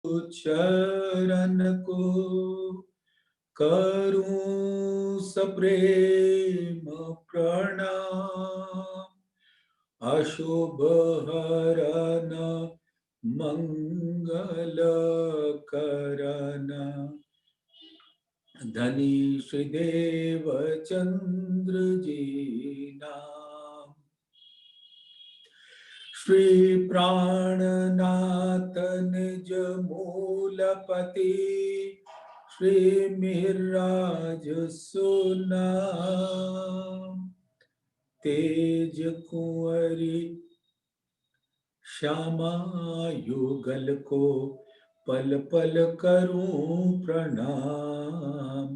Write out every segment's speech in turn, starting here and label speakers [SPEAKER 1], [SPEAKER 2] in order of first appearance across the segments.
[SPEAKER 1] चरण को करूं सप्रेम प्रणाम। अशुभ हरन मंगल करन धनी श्री देव चंद्र जी नाम। श्री प्राणनाथ निज मूलपति श्री मिहिरराज सुनाम। तेज कुंवरी श्यामा युगल को पल पल करूं प्रणाम।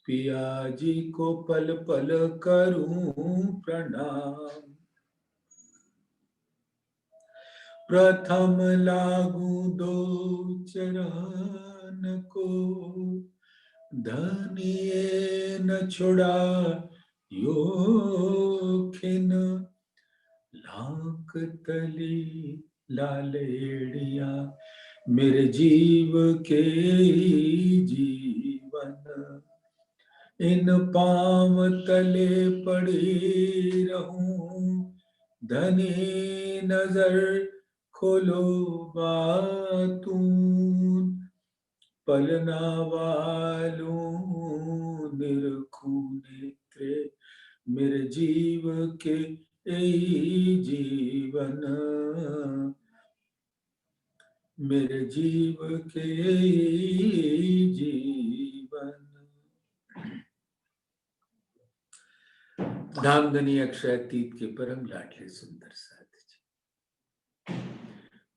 [SPEAKER 1] पिया जी को पल पल करूं प्रणाम। प्रथम लागू दो चरण को धनिये न छुड़ा योखिन। लाख तली लालेड़िया मेरे जीव के जीवन। इन पांव तले पड़ी रहूं धनी नजर खोलो बातून। पलना वालों निरखू नेत्रे मेरे जीव के जीवन। मेरे जीव के जीवन। धामधनी अक्षरातीत के परम लाडले सुंदर साथ जी,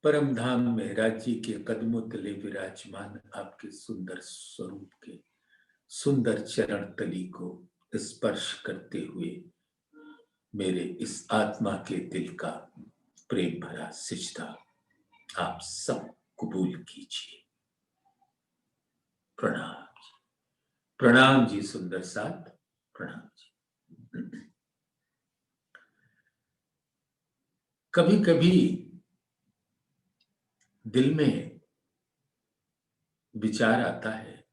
[SPEAKER 1] परम धाम में राज्य के कदमों तले विराजमान आपके सुंदर स्वरूप के सुंदर चरण तली को स्पर्श करते हुए मेरे इस आत्मा के दिल का प्रेम भरा सिजदा आप सब कबूल कीजिए। प्रणाम जी, प्रणाम जी सुंदर साथ, प्रणाम जी। कभी कभी दिल में विचार आता है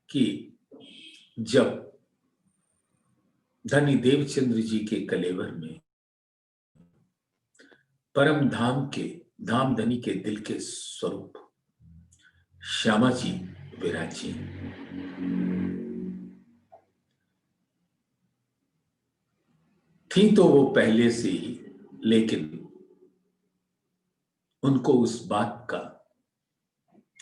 [SPEAKER 1] कि जब धनी देवचंद्र जी के कलेवर में परम धाम के धाम धनी के दिल के स्वरूप श्यामा जी विराजी, थी तो वो पहले से ही, लेकिन उनको उस बात का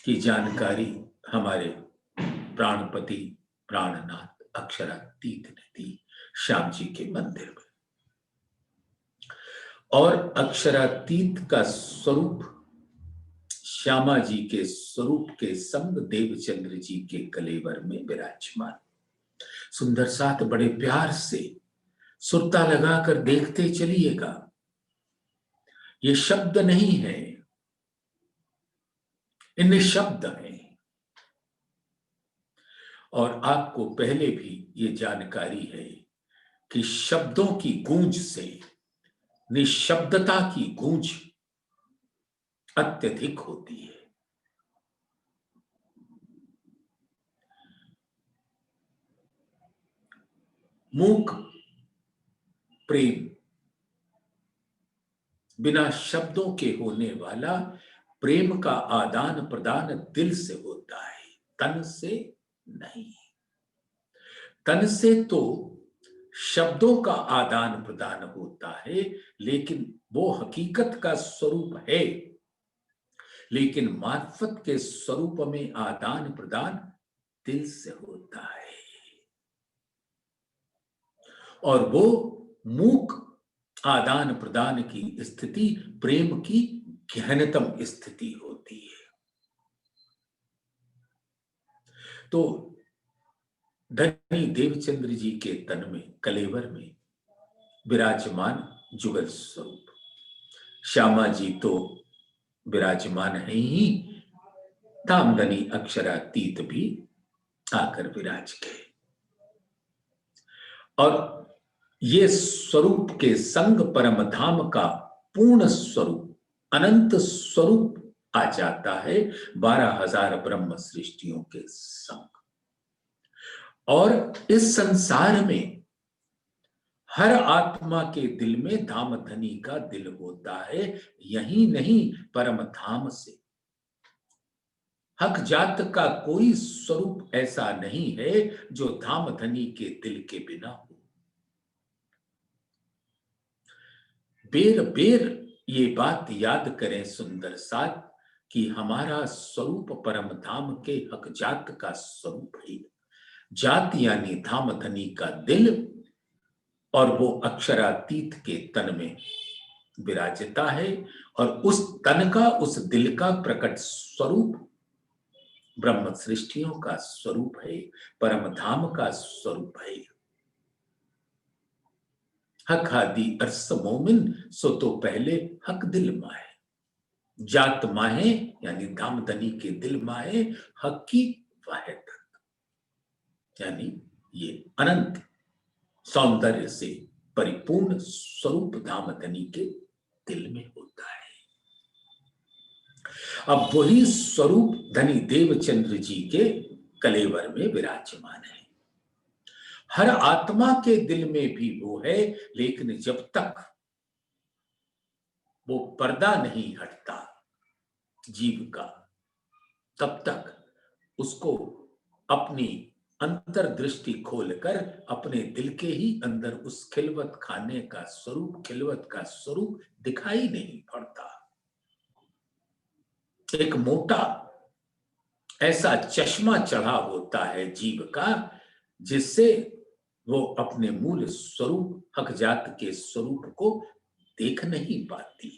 [SPEAKER 1] की जानकारी हमारे प्राणपति प्राणनाथ अक्षरातीत ने दी श्याम जी के मंदिर में। और अक्षरातीत का स्वरूप श्यामा जी के स्वरूप के संग देवचंद्र जी के कलेवर में विराजमान। सुंदर साथ बड़े प्यार से सुरता लगाकर देखते चलिएगा। ये शब्द नहीं है, इनमें शब्द हैं। और आपको पहले भी ये जानकारी है कि शब्दों की गूंज से निशब्दता की गूंज अत्यधिक होती है। मूक प्रेम बिना शब्दों के होने वाला प्रेम का आदान प्रदान दिल से होता है, तन से नहीं। तन से तो शब्दों का आदान प्रदान होता है, लेकिन वो हकीकत का स्वरूप है। लेकिन मार्फत के स्वरूप में आदान प्रदान दिल से होता है। और वो मूक आदान प्रदान की स्थिति प्रेम की गहनतम स्थिति होती है। तो धनी देवचंद्र जी के तन में कलेवर में विराजमान जुगल स्वरूप श्यामा जी तो विराजमान है ही, धामधनी अक्षरातीत भी आकर विराज गए। और ये स्वरूप के संग परम धाम का पूर्ण स्वरूप अनंत स्वरूप आ जाता है 12,000 ब्रह्म सृष्टियों के संग। और इस संसार में हर आत्मा के दिल में धाम धनी का दिल होता है, यही नहीं परम धाम से। हक जात का कोई स्वरूप ऐसा नहीं है जो धाम धनी के दिल के बिना हो। बेर बेर ये बात याद करें सुंदर साथ कि हमारा स्वरूप परम धाम के हक जात का स्वरूप है। जात यानी धाम धनी का दिल, और वो अक्षरातीत के तन में विराजता है, और उस तन का, उस दिल का प्रकट स्वरूप ब्रह्म सृष्टियों का स्वरूप है, परम धाम का स्वरूप है। हक हादी अरस मोमिन सो तो पहले हक दिल माहे। जात माहे यानी धाम धनी के दिल माहे, हक की वाहिद यानी ये अनंत सौंदर्य से परिपूर्ण स्वरूप धाम धनी के दिल में होता है। अब वही स्वरूप धनी देवचंद्र जी के कलेवर में विराजमान है। हर आत्मा के दिल में भी वो है, लेकिन जब तक वो पर्दा नहीं हटता जीव का, तब तक उसको अपनी अंतर्दृष्टि खोलकर अपने दिल के ही अंदर उस खिलवत खाने का स्वरूप, खिलवत का स्वरूप दिखाई नहीं पड़ता। एक मोटा ऐसा चश्मा चढ़ा होता है जीव का, जिससे वो अपने मूल स्वरूप हक जात के स्वरूप को देख नहीं पाती।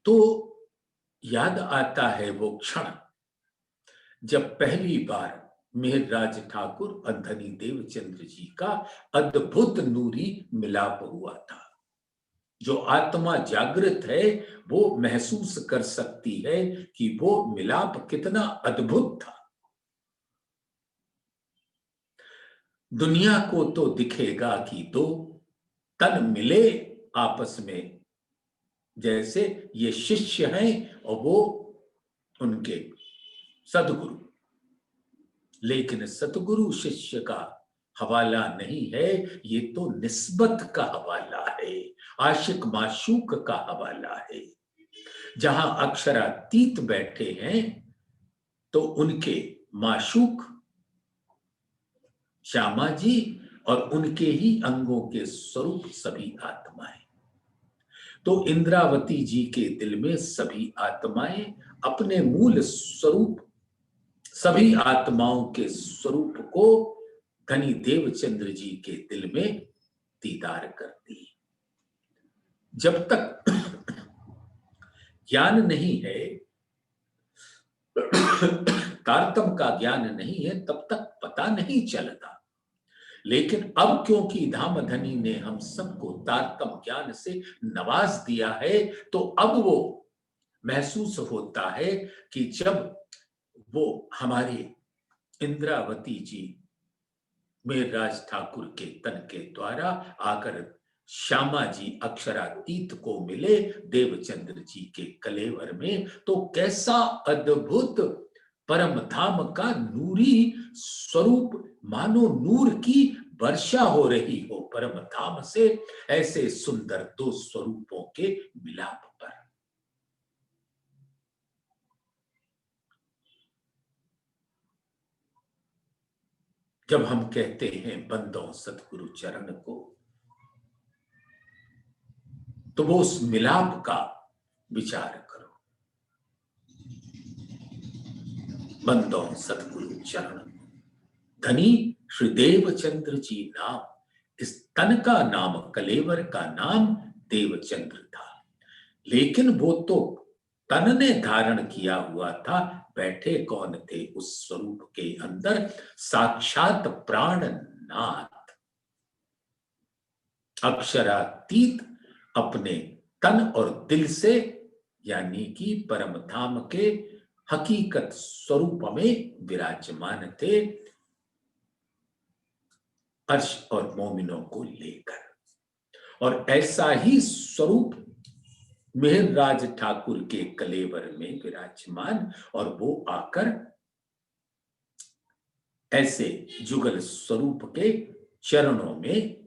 [SPEAKER 1] तो याद आता है वो क्षण जब पहली बार मेहरराज ठाकुर और धनी देवचंद्र जी का अद्भुत नूरी मिलाप हुआ था। जो आत्मा जागृत है वो महसूस कर सकती है कि वो मिलाप कितना अद्भुत था। दुनिया को तो दिखेगा कि दो तन मिले आपस में, जैसे ये शिष्य हैं और वो उनके सदगुरु, लेकिन सतगुरु शिष्य का हवाला नहीं है, ये तो निस्बत का हवाला है, आशिक माशूक का हवाला है। जहां अक्षरातीत बैठे हैं तो उनके माशूक श्यामा जी और उनके ही अंगों के स्वरूप सभी आत्माएं। तो इंद्रावती जी के दिल में सभी आत्माएं अपने मूल स्वरूप, सभी आत्माओं के स्वरूप को धनी देवचंद्र जी के दिल में दीदार करती। जब तक ज्ञान नहीं है, तारतम का ज्ञान नहीं है, तब तक पता नहीं चलता। लेकिन अब क्योंकि धाम धनी ने हम सबको तारतम ज्ञान से नवाज दिया है, तो अब वो महसूस होता है कि जब वो हमारे इंद्रावती जी मेहरराज ठाकुर के तन के द्वारा आकर श्यामा जी अक्षरातीत को मिले देवचंद्र जी के कलेवर में, तो कैसा अद्भुत परम धाम का नूरी स्वरूप, मानो नूर की वर्षा हो रही हो परम धाम से, ऐसे सुंदर दो स्वरूपों के मिलाप पर। जब हम कहते हैं बंदों सतगुरु चरण को, तो वो उस मिलाप का विचार करो। बंदों सतगुरु चरण, धनी श्री देवचंद्र जी नाम, इस तन का नाम, कलेवर का नाम देवचंद्र था, लेकिन वो तो तन ने धारण किया हुआ था। बैठे कौन थे उस स्वरूप के अंदर? साक्षात प्राणनाथ, अक्षरातीत, अपने तन और दिल से, यानी कि परम धाम के हकीकत स्वरूप में विराजमान थे, अर्श और मोमिनों को लेकर। और ऐसा ही स्वरूप मेहरराज ठाकुर के कलेवर में विराजमान, और वो आकर ऐसे जुगल स्वरूप के चरणों में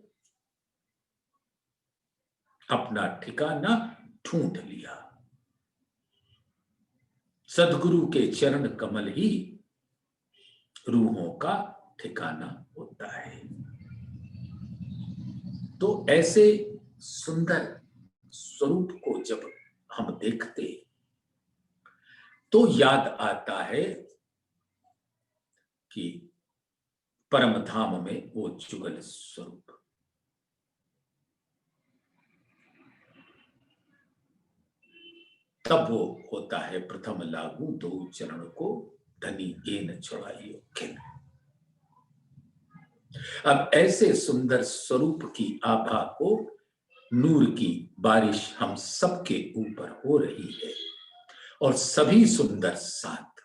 [SPEAKER 1] अपना ठिकाना ढूंढ लिया। सद्गुरु के चरण कमल ही रूहों का ठिकाना होता है। तो ऐसे सुंदर स्वरूप को जब हम देखते तो याद आता है कि परम धाम में वो जुगल स्वरूप, तब वो होता है प्रथम लागू दो चरण को धनी एन छुड़ाइयो खिन। अब ऐसे सुंदर स्वरूप की आभा को नूर की बारिश हम सबके ऊपर हो रही है, और सभी सुंदर साथ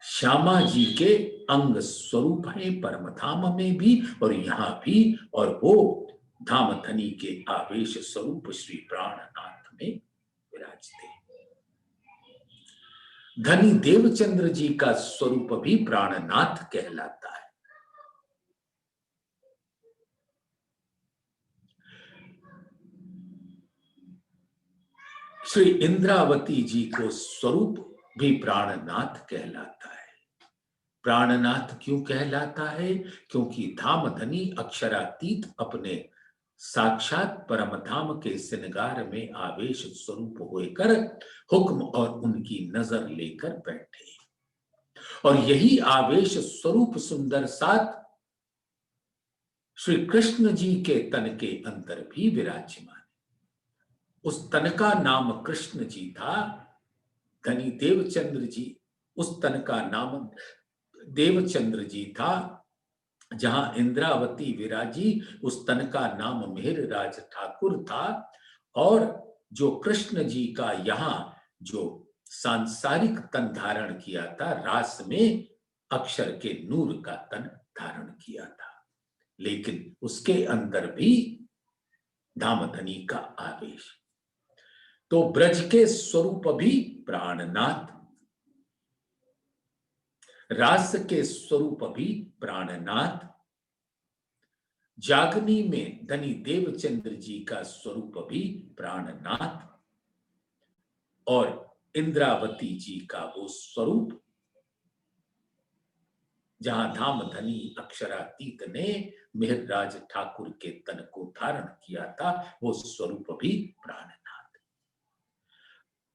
[SPEAKER 1] श्यामा जी के अंग स्वरूप है, परम धाम में भी और यहां भी, और वो धाम धनी के आवेश स्वरूप श्री प्राणनाथ में विराजते। धनी देवचंद्र जी का स्वरूप भी प्राणनाथ कहलाता है। श्री इंद्रावती जी को स्वरूप भी प्राणनाथ कहलाता है। प्राणनाथ क्यों कहलाता है? क्योंकि धाम धनी अक्षरातीत अपने साक्षात परम धाम के श्रृंगार में आवेश स्वरूप होकर हुक्म और उनकी नजर लेकर बैठे, और यही आवेश स्वरूप सुंदर साथ श्री कृष्ण जी के तन के अंदर भी विराजमान। उस तन का नाम कृष्ण जी था। धनी देवचंद्र जी, उस तन का नाम देवचंद्र जी था। जहां इंद्रावती विराजी, उस तन का नाम मेहरराज ठाकुर था। और जो कृष्ण जी का यहाँ जो सांसारिक तन धारण किया था, रास में अक्षर के नूर का तन धारण किया था, लेकिन उसके अंदर भी धामधनी का आवेश। तो ब्रज के स्वरूप भी प्राणनाथ, रास के स्वरूप भी प्राणनाथ, जागनी में धनी देवचंद्र जी का स्वरूप भी प्राणनाथ, और इंद्रावती जी का वो स्वरूप जहां धाम धनी अक्षरातीत ने मेहरराज ठाकुर के तन को धारण किया था, वो स्वरूप भी प्राणनाथ।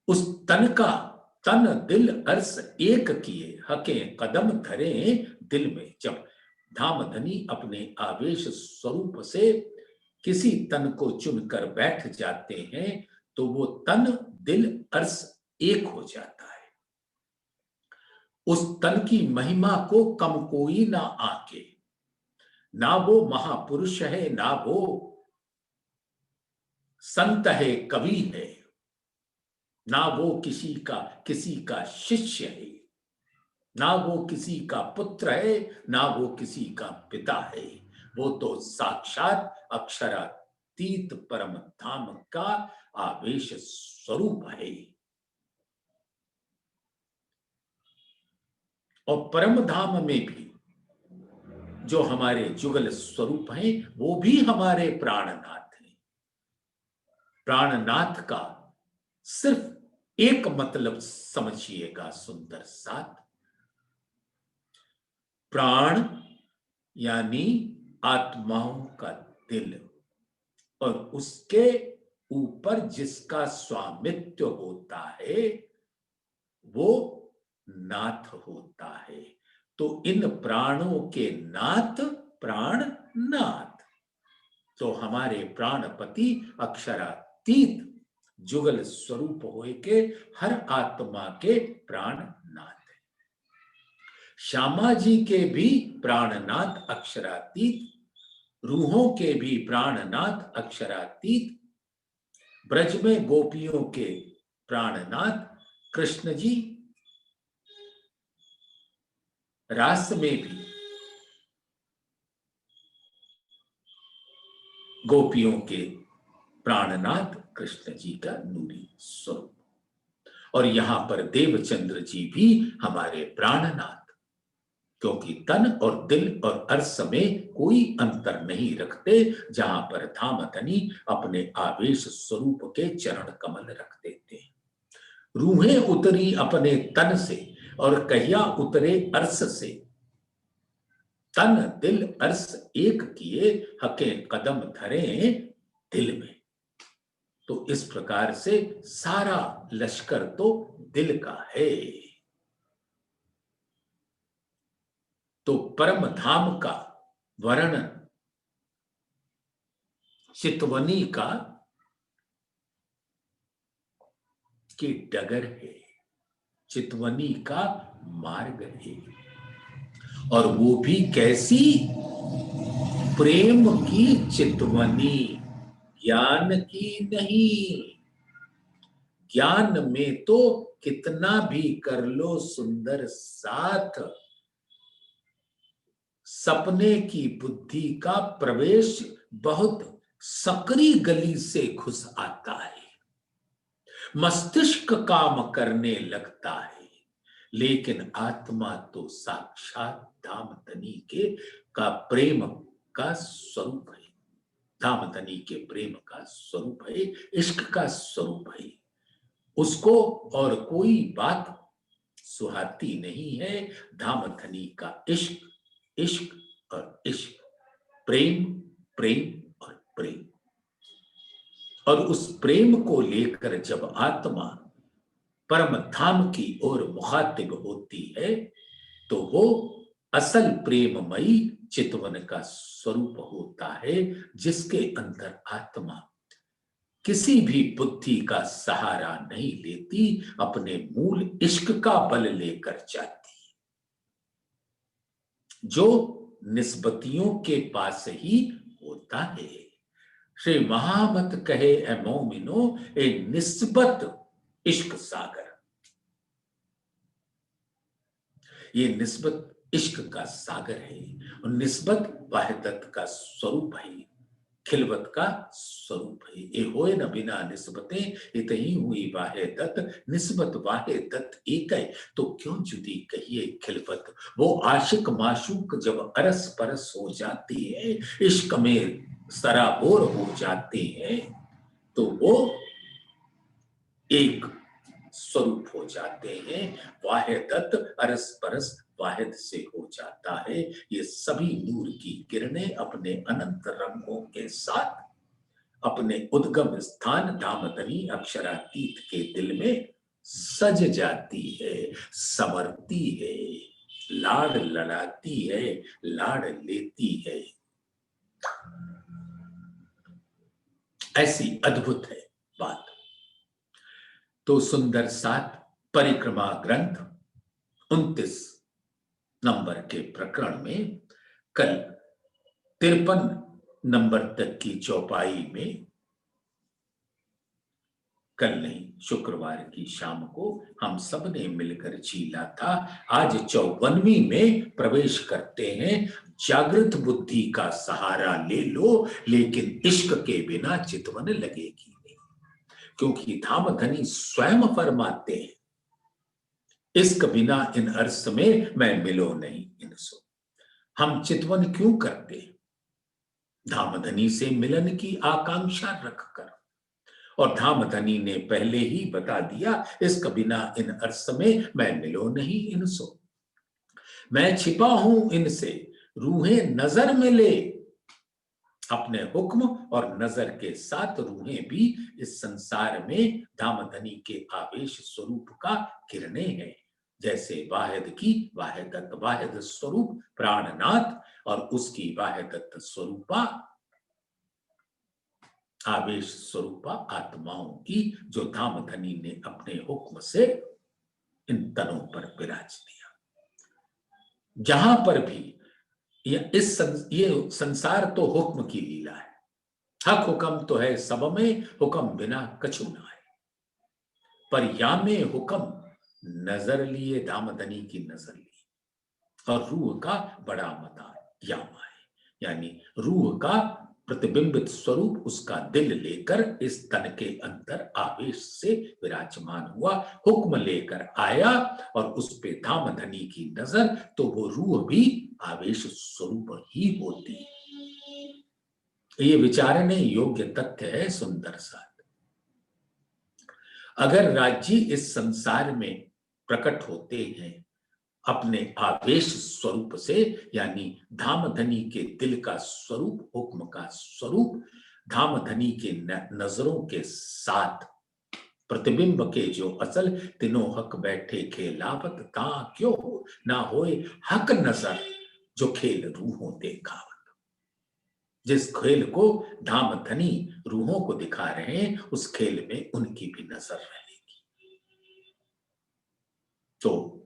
[SPEAKER 1] उस तन का तन दिल अर्स एक किए, हके कदम धरे दिल में। जब धाम धनी अपने आवेश स्वरूप से किसी तन को चुनकर बैठ जाते हैं तो वो तन दिल अर्स एक हो जाता है। उस तन की महिमा को कम कोई ना आके, ना वो महापुरुष है, ना वो संत है, कवि है, ना वो किसी का शिष्य है, ना वो किसी का पुत्र है, ना वो किसी का पिता है। वो तो साक्षात अक्षरातीत परम धाम का आवेश स्वरूप है। और परम धाम में भी जो हमारे जुगल स्वरूप हैं, वो भी हमारे प्राणनाथ हैं। प्राणनाथ का सिर्फ एक मतलब समझिएगा सुंदर साथ, प्राण यानी आत्माओं का दिल, और उसके ऊपर जिसका स्वामित्व होता है वो नाथ होता है। तो इन प्राणों के नाथ प्राणनाथ, तो हमारे प्राणपति अक्षरातीत जुगल स्वरूप होए के हर आत्मा के प्राणनाथ है। श्यामा जी के भी प्राणनाथ अक्षरातीत, रूहों के भी प्राणनाथ अक्षरातीत, ब्रज में गोपियों के प्राणनाथ कृष्ण जी, रास में भी गोपियों के प्राणनाथ कृष्ण जी का नूरी स्वरूप। और यहां पर देवचंद्र जी भी हमारे प्राणनाथ, क्योंकि तन और दिल और अर्श में कोई अंतर नहीं रखते, जहां पर धामधनी अपने आवेश स्वरूप के चरण कमल रख देते हैं। रूहें उतरी अपने तन से और कहिया उतरे अर्श से, तन दिल अर्श एक किए हके कदम धरे दिल में। तो इस प्रकार से सारा लश्कर तो दिल का है। तो परम धाम का वर्णन चितवनी का की डगर है, चितवनी का मार्ग है। और वो भी कैसी? प्रेम की चितवनी, ज्ञान की नहीं। ज्ञान में तो कितना भी कर लो सुंदर साथ, सपने की बुद्धि का प्रवेश बहुत सकरी गली से घुस आता है। मस्तिष्क काम करने लगता है, लेकिन आत्मा तो साक्षात धामधनी के का प्रेम का स्वरूप है। धामधनी के प्रेम का स्वरूप है, इश्क का स्वरूप है। उसको और कोई बात सुहाती नहीं है। धामधनी का इश्क, इश्क और इश्क, प्रेम, प्रेम और प्रेम। और उस प्रेम को लेकर जब आत्मा परम धाम की ओर मुखातिब होती है, तो वो असल प्रेममयी चितवन का स्वरूप होता है, जिसके अंदर आत्मा किसी भी बुद्धि का सहारा नहीं लेती, अपने मूल इश्क का बल लेकर जाती, जो निस्बतियों के पास ही होता है। श्री महामत कहे ए मोमिनो, ए निस्बत इश्क सागर। ये निस्बत इश्क का सागर है, और निस्बत वाहिदत का स्वरूप है, खिलवत का स्वरूप है। ये होए न बिना निस्बतें, इतही हुई वाहिदत, निस्बत वाहिदत एक है, तो क्यों जुदी कहिए खिलवत। वो आशिक माशूक जब अरस परस हो जाती है, इश्क में सराबोर हो जाते हैं, तो वो एक स्वरूप हो जाते हैं। वाहिदत अरस परस वाहिद से हो जाता है। ये सभी नूर की किरणें अपने अनंत रंगों के साथ अपने उद्गम स्थान धामधनी अक्षरातीत के दिल में सज जाती है, समरती है, लाड़ लड़ाती है, लाड़ लेती है। ऐसी अद्भुत है बात। तो सुंदर सात परिक्रमा ग्रंथ 29 नंबर के प्रकरण में कल 53 नंबर तक की चौपाई में, कल नहीं शुक्रवार की शाम को हम सब ने मिलकर झीला था। आज 54वीं में प्रवेश करते हैं। जागृत बुद्धि का सहारा ले लो, लेकिन इश्क के बिना चितवन लगेगी नहीं, क्योंकि धामधनी स्वयं फरमाते हैं, इश्क बिना इन अर्श में मैं मिलो नहीं इनसो। हम चितवन क्यों करते? धामधनी से मिलन की आकांक्षा रखकर। और धामधनी ने पहले ही बता दिया, इसक बिना इन अर्श में मैं मिलो नहीं इनसो। मैं छिपा हूं इनसे, रूहें नजर में ले। अपने हुक्म और नजर के साथ रूहें भी इस संसार में धामधनी के आवेश स्वरूप का किरणें हैं। जैसे वाहिद की वाहिदत, वाहिद स्वरूप प्राणनाथ, और उसकी वाहिदत स्वरूपा आवेश स्वरूपा आत्माओं की, जो धामधनी ने अपने हुक्म से इन तनों पर विराज दिया। जहां पर भी ये संसार तो हुक्म की लीला है। हक हुक्म तो है सब में, हुक्म बिना कछु ना है। पर या में हुक्म नजर लिए, धामधनी की नजर ली, और रूह का बड़ा मता यामा है, यानी रूह का प्रतिबिंबित स्वरूप उसका दिल लेकर इस तन के अंदर आवेश से विराजमान हुआ, हुक्म लेकर आया और उस पे धामधनी की नजर, तो वो रूह भी आवेश स्वरूप ही होती है। ये विचारने योग्य तथ्य है सुंदर साथ। अगर राज्य इस संसार में प्रकट होते हैं अपने आवेश स्वरूप से, यानी धामधनी के दिल का स्वरूप, हुक्म का स्वरूप, धामधनी के नजरों के साथ प्रतिबिंब के जो असल तीनों हक बैठे खेलावत ता क्यों ना होए हक नजर जो खेल रूहों देखावत। जिस खेल को धामधनी रूहों को दिखा रहे हैं उस खेल में उनकी भी नजर रहेगी। तो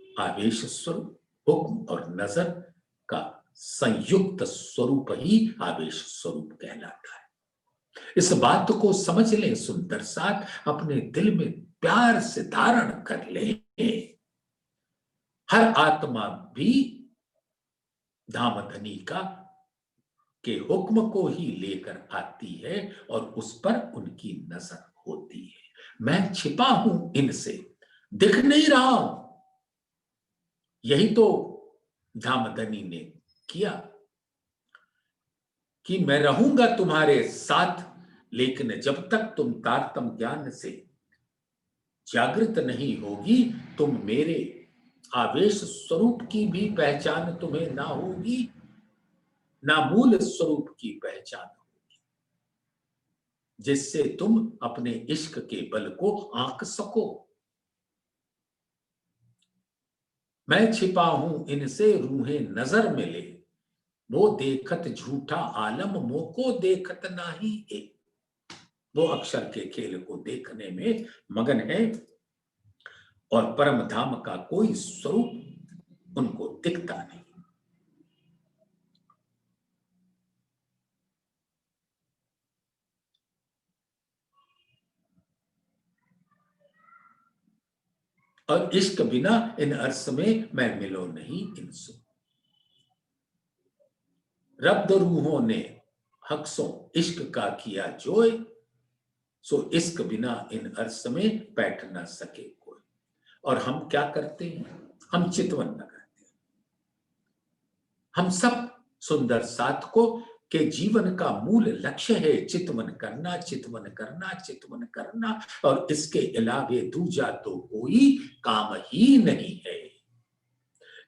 [SPEAKER 1] आवेश स्वरूप, हुक्म और नजर का संयुक्त स्वरूप ही आवेश स्वरूप कहलाता है। इस बात को समझ लें सुंदर साथ, अपने दिल में प्यार से धारण कर लें। हर आत्मा भी धामधनी का के हुक्म को ही लेकर आती है और उस पर उनकी नजर होती है। मैं छिपा हूं इनसे, दिख नहीं रहा हूं। यही तो धामधनी ने किया कि मैं रहूंगा तुम्हारे साथ, लेकिन जब तक तुम तारतम ज्ञान से जागृत नहीं होगी, तुम मेरे आवेश स्वरूप की भी पहचान तुम्हें ना होगी, ना मूल स्वरूप की पहचान होगी, जिससे तुम अपने इश्क के बल को आंक सको। मैं छिपा हूं इनसे रूहें नजर मिले, वो देखत झूठा आलम मोको देखत नाही है। वो अक्षर के खेल को देखने में मगन है और परम धाम का कोई स्वरूप उनको दिखता नहीं। और इश्क बिना इन अर्स में मैं मिलो नहीं इनसो। रब्द रूहों ने हक्सों इश्क का किया जोय, सो इश्क बिना इन अर्स में बैठ ना सके कोई। और हम क्या करते हैं, हम चितवन लगाते हैं। हम सब सुंदर साथ को के जीवन का मूल लक्ष्य है चितवन करना, चितवन करना, चितवन करना, और इसके अलावे दूजा तो कोई काम ही नहीं है।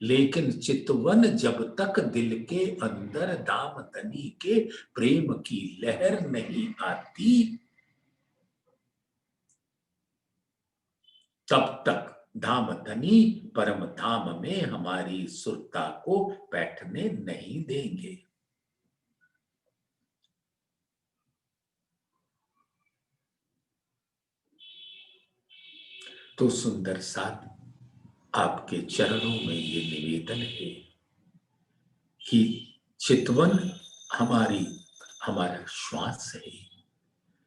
[SPEAKER 1] लेकिन चितवन जब तक दिल के अंदर दामधनी के प्रेम की लहर नहीं आती, तब तक धामधनी परम धाम में हमारी सुरता को बैठने नहीं देंगे। तो सुंदर साथ, आपके चरणों में ये निवेदन है कि चितवन हमारा श्वास है,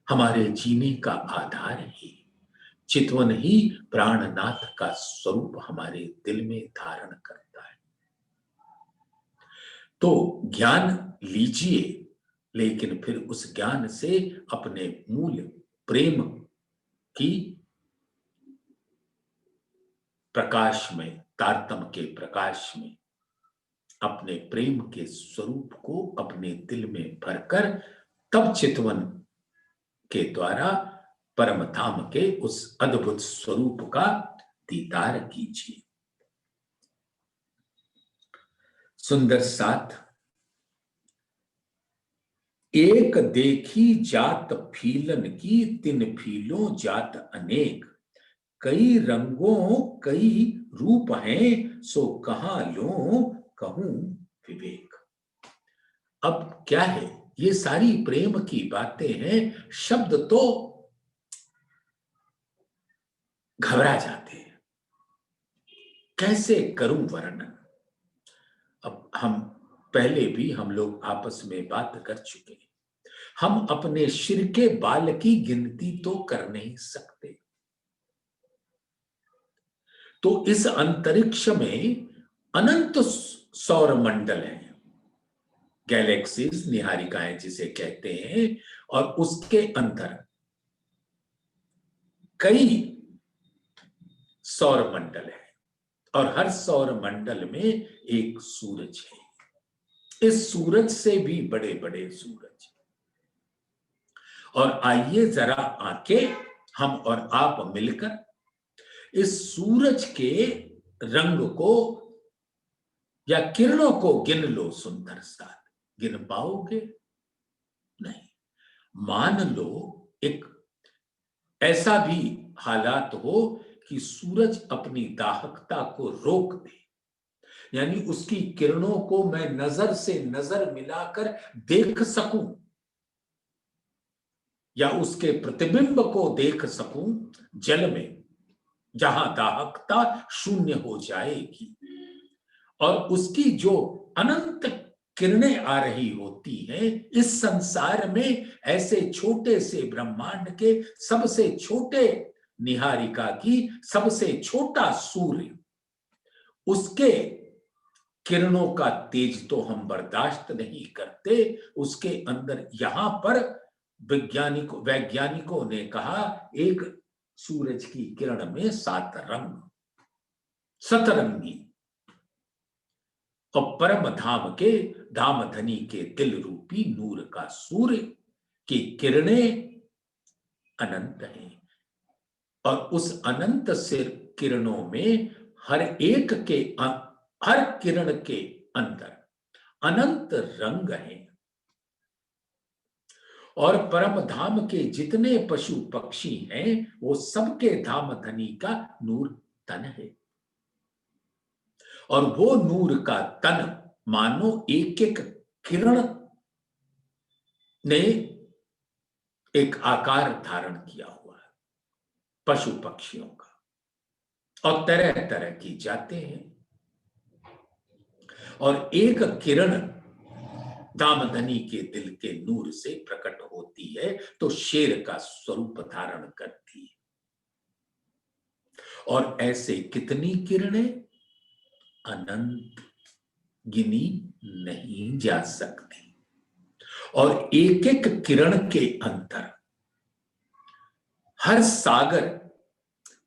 [SPEAKER 1] हमारे जीने का आधार है। चितवन ही प्राणनाथ का स्वरूप हमारे दिल में धारण करता है। तो ज्ञान लीजिए, लेकिन फिर उस ज्ञान से अपने मूल प्रेम की प्रकाश में, तारतम के प्रकाश में अपने प्रेम के स्वरूप को अपने दिल में भरकर तब चितवन के द्वारा परम धाम के उस अद्भुत स्वरूप का दीदार कीजिए। सुंदर साथ, एक देखी जात फीलन की, तिन फीलों जात अनेक, कई रंगों कई रूप हैं, सो कहां लो कहूं विवेक। अब क्या है, ये सारी प्रेम की बातें हैं, शब्द तो घबरा जाते हैं, कैसे करूं वर्णन। अब हम पहले भी हम लोग आपस में बात कर चुके हैं, हम अपने सिर के बाल की गिनती तो कर नहीं सकते। तो इस अंतरिक्ष में अनंत सौर मंडल हैं, गैलेक्सीज, निहारिकाएं जिसे कहते हैं, और उसके अंदर कई सौर मंडल है, और हर सौर मंडल में एक सूरज है। इस सूरज से भी बड़े बड़े सूरज। और आइए जरा आके हम और आप मिलकर इस सूरज के रंग को या किरणों को गिन लो। सुंदर साथ गिन पाओगे नहीं। मान लो एक ऐसा भी हालात हो कि सूरज अपनी दाहकता को रोक दे, यानी उसकी किरणों को मैं नजर से नजर मिलाकर देख सकूं, या उसके प्रतिबिंब को देख सकूं जल में, जहां दाहकता शून्य हो जाएगी, और उसकी जो अनंत किरणें आ रही होती हैं इस संसार में, ऐसे छोटे से ब्रह्मांड के सबसे छोटे निहारिका की सबसे छोटा सूर्य, उसके किरणों का तेज तो हम बर्दाश्त नहीं करते। उसके अंदर यहां पर वैज्ञानिकों ने कहा एक सूरज की किरण में 7 रंग, सतरंगी। और परम धाम के धामधनी के दिल रूपी नूर का सूर्य की किरणें अनंत हैं, और उस अनंत से किरणों में हर एक के हर किरण के अंदर अनंत रंग हैं। और परम धाम के जितने पशु पक्षी हैं वो सबके धामधनी का नूर तन है, और वो नूर का तन मानो एक एक किरण ने एक आकार धारण किया हुआ है पशु पक्षियों का, और तरह तरह की जाते हैं। और एक किरण दामधनी के दिल के नूर से प्रकट होती है तो शेर का स्वरूप धारण करती है। और ऐसे कितनी किरणें, अनंत, गिनी नहीं जा सकती। और एक एक किरण के अंदर हर सागर,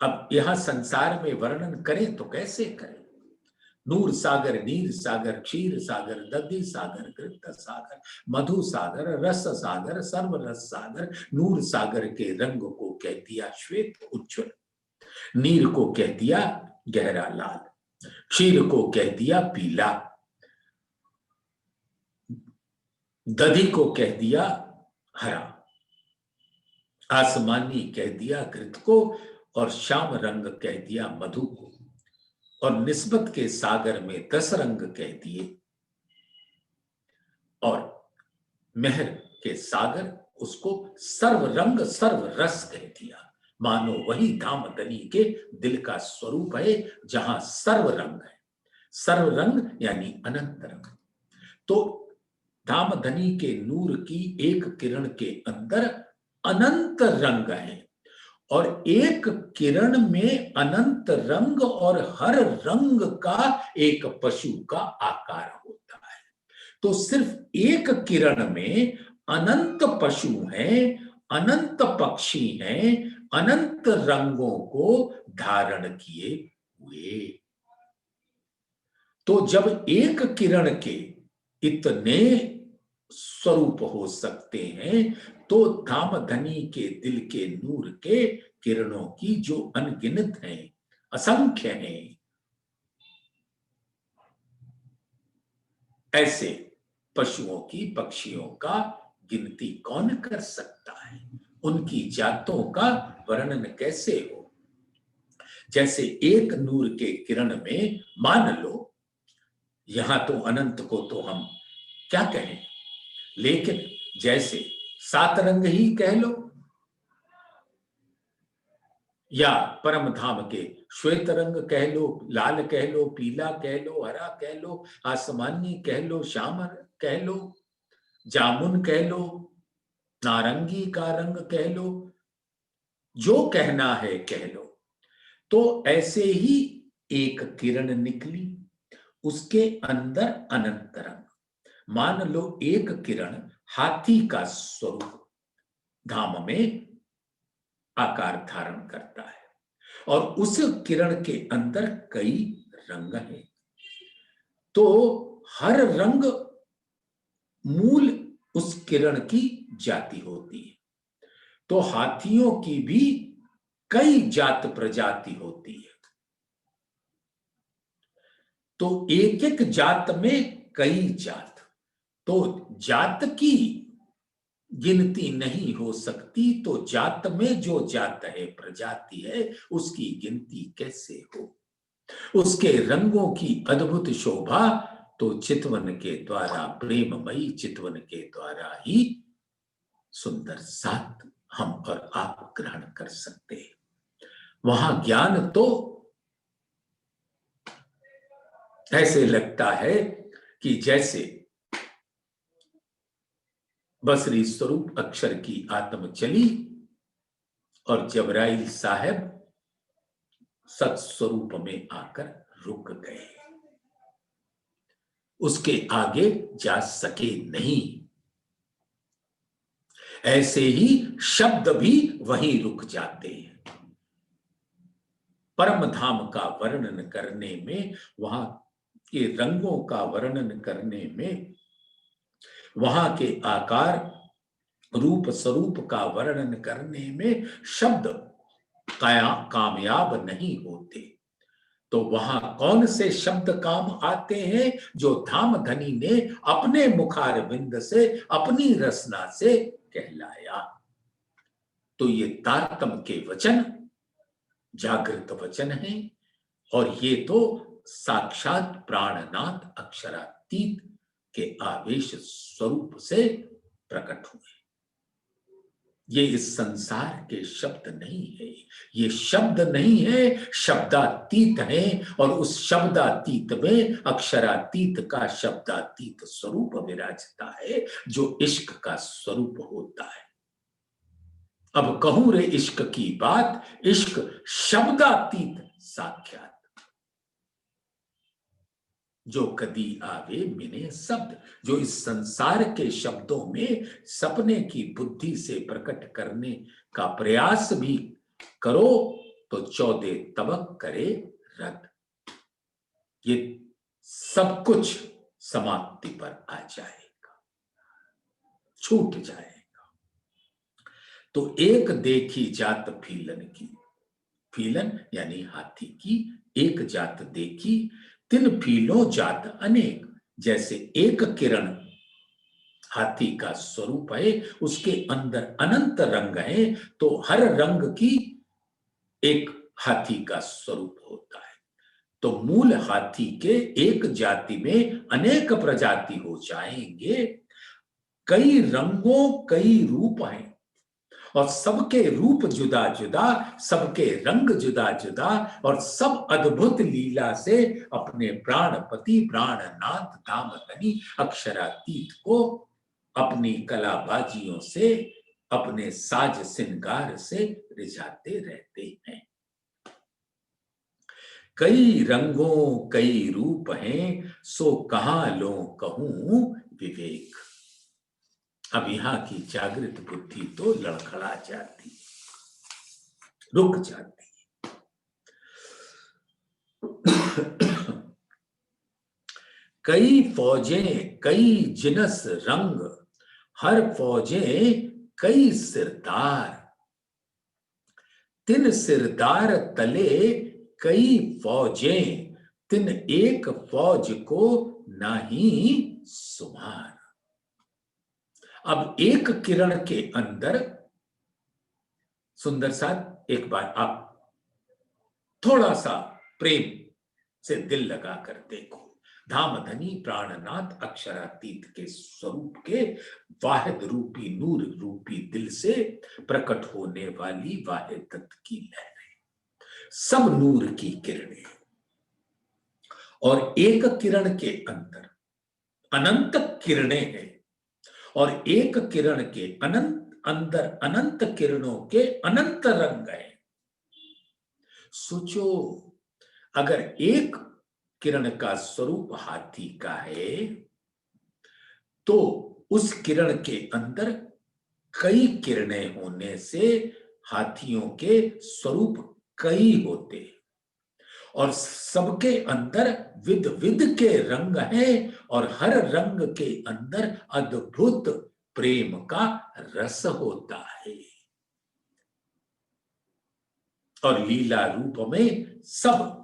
[SPEAKER 1] अब यहां संसार में वर्णन करें तो कैसे करें? नूर सागर, नीर सागर, क्षीर सागर, दधि सागर, कृत सागर, मधु सागर, रस सागर, सर्व रस सागर। नूर सागर के रंग को कह दिया श्वेत उज्ज्वल, नीर को कह दिया गहरा लाल, क्षीर को कह दिया पीला, दधि को कह दिया हरा, आसमानी कह दिया घृत को, और श्याम रंग कह दिया मधु को, और निस्बत के सागर में 10 रंग कह दिए, और मेहर के सागर उसको सर्व रंग सर्व रस कह दिया। मानो वही धामधनी के दिल का स्वरूप है जहां सर्व रंग है। सर्व रंग यानी अनंत रंग। तो धामधनी के नूर की एक किरण के अंदर अनंत रंग है, और एक किरण में अनंत रंग, और हर रंग का एक पशु का आकार होता है। तो सिर्फ एक किरण में अनंत पशु हैं, अनंत पक्षी हैं, अनंत रंगों को धारण किए हुए। तो जब एक किरण के इतने स्वरूप हो सकते हैं, तो धामधनी के दिल के नूर के किरणों की जो अनगिनत हैं, असंख्य हैं, ऐसे पशुओं की, पक्षियों का गिनती कौन कर सकता है? उनकी जातों का वर्णन कैसे हो? जैसे एक नूर के किरण में, मान लो यहां तो अनंत को तो हम क्या कहें, लेकिन जैसे 7 रंग ही कह लो, या परम धाम के श्वेत रंग कह लो, लाल कह लो, पीला कह लो, हरा कह लो, आसमानी कह लो, श्याम कह लो, जामुन कह लो, नारंगी का रंग कह लो, जो कहना है कह लो। तो ऐसे ही एक किरण निकली, उसके अंदर अनंत रंग, मान लो एक किरण हाथी का स्वरूप धाम में आकार धारण करता है और उस किरण के अंदर कई रंग हैं, तो हर रंग मूल उस किरण की जाति होती है। तो हाथियों की भी कई जात प्रजाति होती है, तो एक एक जात में कई जात, तो जात की गिनती नहीं हो सकती, तो जात में जो जात है, प्रजाति है, उसकी गिनती कैसे हो। उसके रंगों की अद्भुत शोभा तो चितवन के द्वारा, प्रेममयी चितवन के द्वारा ही सुंदर साथ हम और आप ग्रहण कर सकते हैं। वहां ज्ञान तो ऐसे लगता है कि जैसे बसरी स्वरूप अक्षर की आत्म चली और जबराइल साहब सत्स्वरूप में आकर रुक गए, उसके आगे जा सके नहीं। ऐसे ही शब्द भी वहीं रुक जाते हैं। परम धाम का वर्णन करने में, वहां के रंगों का वर्णन करने में, वहां के आकार रूप स्वरूप का वर्णन करने में शब्द कामयाब नहीं होते। तो वहां कौन से शब्द काम आते हैं? जो धाम धनी ने अपने मुखारविंद से, अपनी रसना से कहलाया। तो ये तारतम के वचन जागृत वचन हैं और ये तो साक्षात प्राणनाथ अक्षरातीत के आवेश स्वरूप से प्रकट हुए। ये इस संसार के शब्द नहीं है, ये शब्द नहीं है, शब्दातीत है। और उस शब्दातीत में अक्षरातीत का शब्दातीत स्वरूप विराजता है, जो इश्क का स्वरूप होता है। अब कहूं रे इश्क की बात, इश्क शब्दातीत साक्षात, जो कदी आवे मिने शब्द, जो इस संसार के शब्दों में सपने की बुद्धि से प्रकट करने का प्रयास भी करो तो 14 तबक करे रद। ये सब कुछ समाप्ति पर आ जाएगा, छूट जाएगा। तो एक देखी जात फीलन की, फीलन यानी हाथी की एक जात देखी, तिन फीलों जात अनेक। जैसे एक किरण हाथी का स्वरूप है, उसके अंदर अनंत रंग है, तो हर रंग की एक हाथी का स्वरूप होता है। तो मूल हाथी के एक जाति में अनेक प्रजाति हो जाएंगे, कई रंगों कई रूप हैं और सबके रूप जुदा जुदा, सबके रंग जुदा जुदा, और सब अद्भुत लीला से अपने प्राणपति प्राणनाथ धामधनी अक्षरातीत को अपनी कलाबाजियों से, अपने साज सिंगार से रिझाते रहते हैं। कई रंगों कई रूप हैं, सो कहां लो कहूं विवेक। अब यहां की जागृत बुद्धि तो लड़खड़ा जाती, रुक जाती। कई फौजें कई जिनस रंग, हर फौजें कई सिरदार, तिन सिरदार तले कई फौजें, तिन एक फौज को नाही सुमार। अब एक किरण के अंदर सुंदर साथ, एक बार आप थोड़ा सा प्रेम से दिल लगाकर देखो। धामधनी प्राणनाथ अक्षरातीत के स्वरूप के वाहिद रूपी नूर रूपी दिल से प्रकट होने वाली वाहिदत की लहरें, सब नूर की किरणें, और एक किरण के अंदर अनंत किरणें हैं, और एक किरण के अनंत अंदर अनंत किरणों के अनंत रंग हैं। सोचो, अगर एक किरण का स्वरूप हाथी का है, तो उस किरण के अंदर कई किरणें होने से हाथियों के स्वरूप कई होते हैं और सबके अंदर विध विध के रंग हैं और हर रंग के अंदर अद्भुत प्रेम का रस होता है और लीला रूप में सब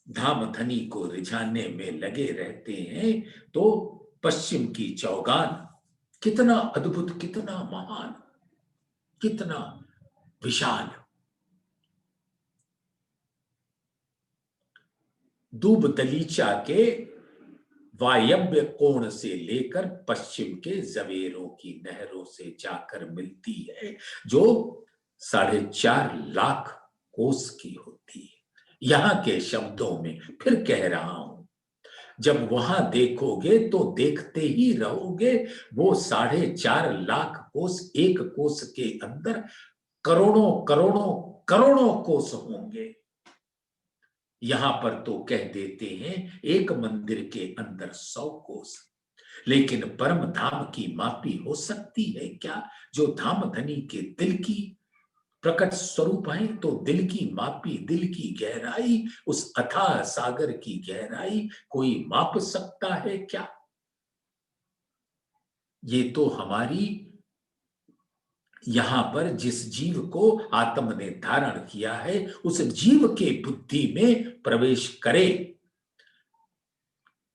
[SPEAKER 1] धामधनी को रिझाने में लगे रहते हैं। तो पश्चिम की चौगान कितना अद्भुत, कितना महान, कितना विशाल। दूब दलीचा के वायव्य कोण से लेकर पश्चिम के जवेरों की नहरों से जाकर मिलती है, जो 4.5 लाख कोस की होती है। यहां के शब्दों में फिर कह रहा हूं, जब वहां देखोगे तो देखते ही रहोगे। वो 4.5 लाख कोस, एक कोस के अंदर करोड़ों करोड़ों करोड़ों कोस होंगे। यहां पर तो कह देते हैं एक मंदिर के अंदर 100 कोस, लेकिन परम धाम की मापी हो सकती है क्या? जो धाम धनी के दिल की प्रकट स्वरूप है, तो दिल की मापी, दिल की गहराई, उस अथाह सागर की गहराई कोई माप सकता है क्या? ये तो हमारी यहां पर जिस जीव को आत्म ने धारण किया है, उस जीव के बुद्धि में प्रवेश करे,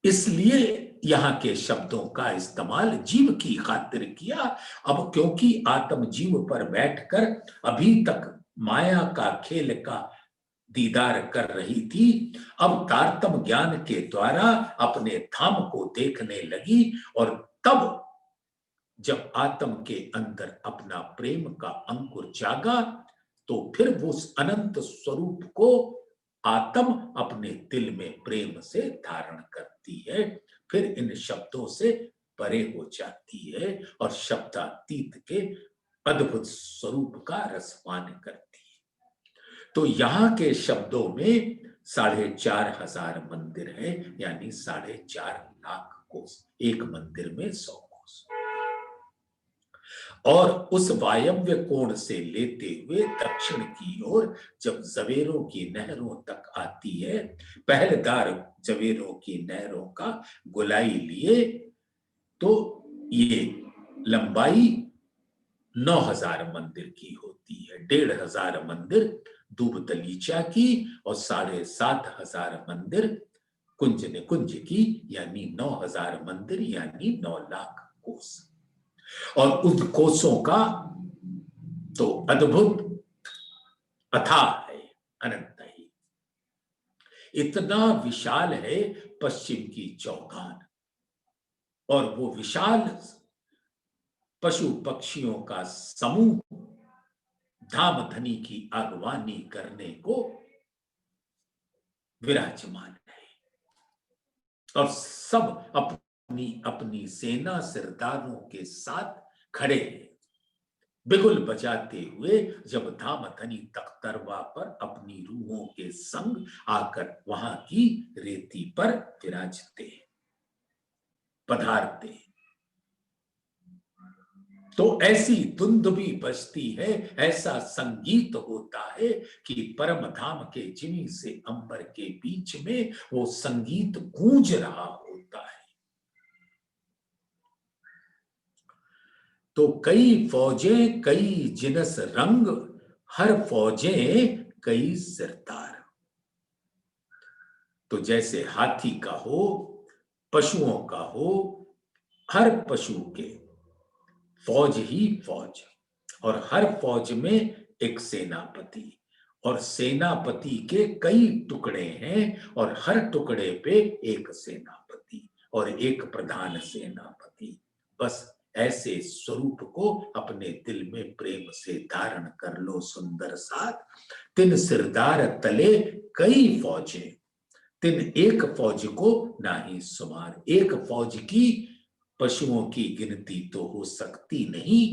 [SPEAKER 1] इसलिए यहां के शब्दों का इस्तेमाल जीव की खातिर किया। अब क्योंकि आत्म जीव पर बैठकर अभी तक माया का खेल का दीदार कर रही थी, अब तारतम ज्ञान के द्वारा अपने धाम को देखने लगी और तब जब आत्म के अंदर अपना प्रेम का अंकुर जागा, तो फिर वो उस अनंत स्वरूप को आत्म अपने दिल में प्रेम से धारण करती है, फिर इन शब्दों से परे हो जाती है और शब्दातीत के अद्भुत स्वरूप का रसपान करती है। तो यहां के शब्दों में 4,500 मंदिर है, यानी 4.5 लाख कोस, एक मंदिर में 100 कोस। और उस वायव्य कोण से लेते हुए दक्षिण की ओर जब जवेरों की नहरों तक आती है, पहलदार जवेरों की नहरों का गोलाई लिए, तो ये लंबाई 9,000 मंदिर की होती है। 1,500 मंदिर दूब दलीचा की और 7,500 मंदिर कुंज निकुंज की, यानी 9,000 मंदिर, यानी 9 लाख कोस। और उन कोसों का तो अद्भुत अथाह है, अनंत ही। इतना विशाल है पश्चिम की चौगान, और वो विशाल पशु पक्षियों का समूह धाम धनी की अगवानी करने को विराजमान है और सब अपनी अपनी सेना सरदारों के साथ खड़े हैं, बिगुल बजाते हुए, जब धाम धनी तख्तरवा पर अपनी रूहों के संग आकर वहां की रेती पर विराजते, पधारते, तो ऐसी धुंध भी बजती है, ऐसा संगीत होता है कि परम धाम के जिमी से अंबर के बीच में वो संगीत गूंज रहा होता है। तो कई फौजें कई जिनस रंग, हर फौजें कई सरदार। तो जैसे हाथी का हो, पशुओं का हो, हर पशु के फौज ही फौज, और हर फौज में एक सेनापति, और सेनापति के कई टुकड़े हैं, और हर टुकड़े पे एक सेनापति और एक प्रधान सेनापति। बस ऐसे स्वरूप को अपने दिल में प्रेम से धारण कर लो सुंदर साथ। तिन सिरदार तले कई फौजें, तिन एक फौज को नाही सुमार। एक फौज की पशुओं की गिनती तो हो सकती नहीं,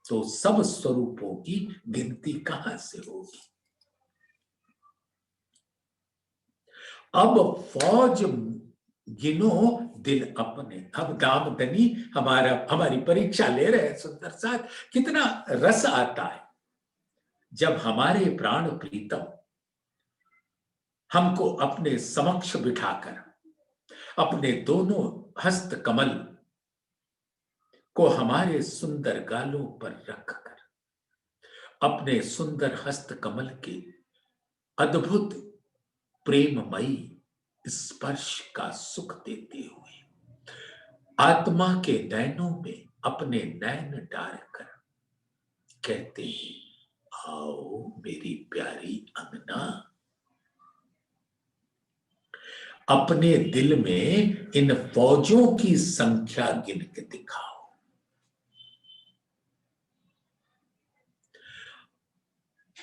[SPEAKER 1] तो सब स्वरूपों की गिनती कहां से होगी? अब फौज गिनो दिल अपने। हम दामदनी हमारी परीक्षा ले रहे हैं सुंदर साथ। कितना रस आता है जब हमारे प्राण प्रीतम हमको अपने समक्ष बिठाकर अपने दोनों हस्त कमल को हमारे सुंदर गालों पर रखकर अपने सुंदर हस्त कमल के अद्भुत प्रेममयी स्पर्श का सुख देते हुए आत्मा के नैनों में अपने नैन डालकर कहते हैं, आओ मेरी प्यारी अंगना। अपने दिल में इन फौजों की संख्या गिन के दिखाओ।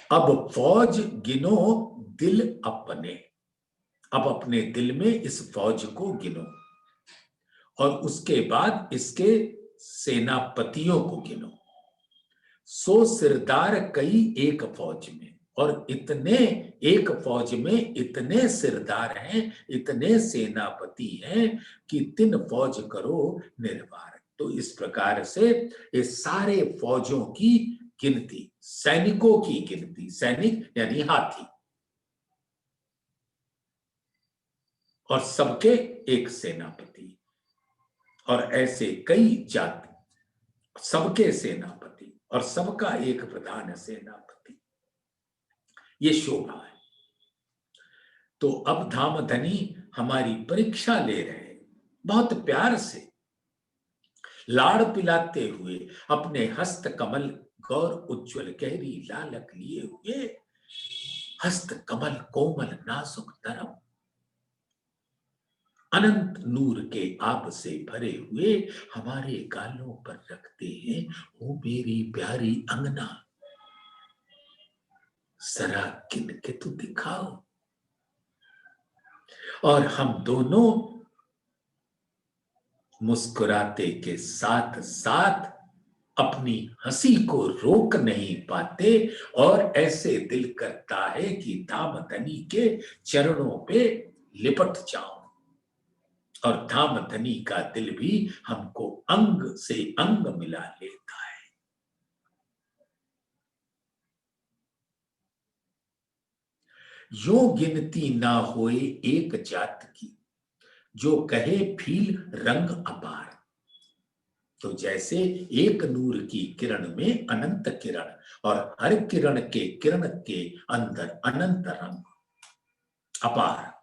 [SPEAKER 1] अब फौज गिनो दिल अपने। अब अपने दिल में इस फौज को गिनो और उसके बाद इसके सेनापतियों को गिनो। 100 सिरदार कई एक फौज में, और इतने एक फौज में इतने सिरदार हैं, इतने सेनापति हैं कि 3 फौज करो निर्वार। तो इस प्रकार से इस सारे फौजों की गिनती, सैनिकों की गिनती, सैनिक यानी हाथी, और सबके एक सेनापति, और ऐसे कई जाति, सबके सेनापति और सबका एक प्रधान सेनापति, ये शोभा है। तो अब धामधनी हमारी परीक्षा ले रहे हैं, बहुत प्यार से लाड़ पिलाते हुए अपने हस्त कमल गौर उज्ज्वल गहरी लालक लिए हुए, हस्त कमल कोमल नाजुक नरम अनंत नूर के आप से भरे हुए हमारे गालों पर रखते हैं। ओ मेरी प्यारी अंगना, जरा गिन के तो दिखाओ। और हम दोनों मुस्कुराते के साथ साथ अपनी हंसी को रोक नहीं पाते, और ऐसे दिल करता है कि धामधनी के चरणों पे लिपट जाऊं, और धामधनी का दिल भी हमको अंग से अंग मिला लेता है। यो गिनती ना होए एक जात की, जो कहे फील रंग अपार। तो जैसे एक नूर की किरण में अनंत किरण, और हर किरण के अंदर अनंत रंग अपार,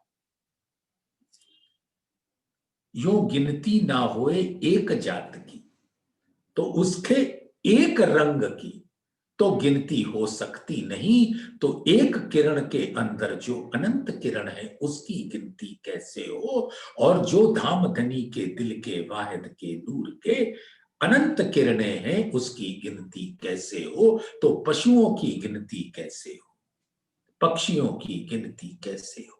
[SPEAKER 1] यो गिनती ना होए एक जात की, तो उसके एक रंग की तो गिनती हो सकती नहीं, तो एक किरण के अंदर जो अनंत किरण है उसकी गिनती कैसे हो, और जो धामधनी के दिल के वाहिद के नूर के अनंत किरणें हैं उसकी गिनती कैसे हो, तो पशुओं की गिनती कैसे हो, पक्षियों की गिनती कैसे हो।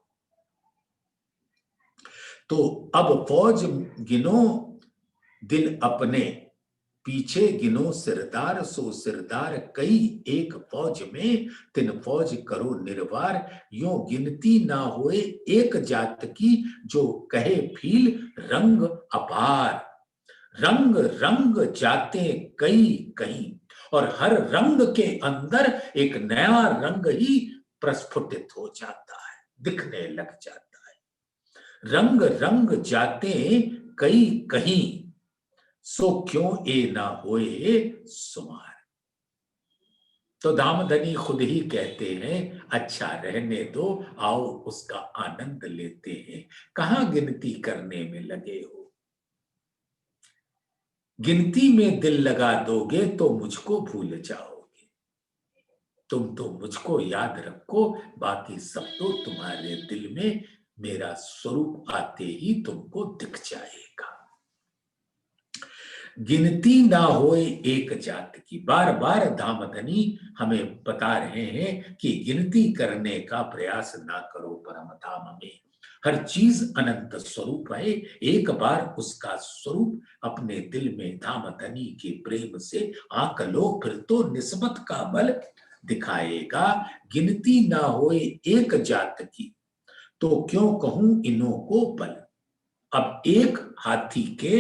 [SPEAKER 1] तो अब फौज गिनो दिल अपने, पीछे गिनो सिरदार सो सिरदार कई एक फौज में, 3 फौज करो निर्वार। यो गिनती ना होए एक जात की, जो कहे फील रंग अपार। रंग रंग जाते कई कई, और हर रंग के अंदर एक नया रंग ही प्रस्फुटित हो जाता है, दिखने लग जाता है। रंग रंग जाते कई कहीं, सो क्यों ए ना होए सुमार। तो धामधनी खुद ही कहते हैं, अच्छा रहने दो, आओ उसका आनंद लेते हैं। कहां गिनती करने में लगे हो, गिनती में दिल लगा दोगे तो मुझको भूल जाओगे। तुम तो मुझको याद रखो, बाकी सब तो तुम्हारे दिल में मेरा स्वरूप आते ही तुमको दिख जाएगा। गिनती ना होए एक जात की, बार बार धामधनी हमें बता रहे हैं कि गिनती करने का प्रयास ना करो परम धाम में। हर चीज अनंत स्वरूप है, एक बार उसका स्वरूप अपने दिल में धामधनी के प्रेम से आंक लो, फिर तो निस्बत का बल दिखाएगा। गिनती ना होए एक जात की, तो क्यों कहूं इन्हों को बल। अब एक हाथी के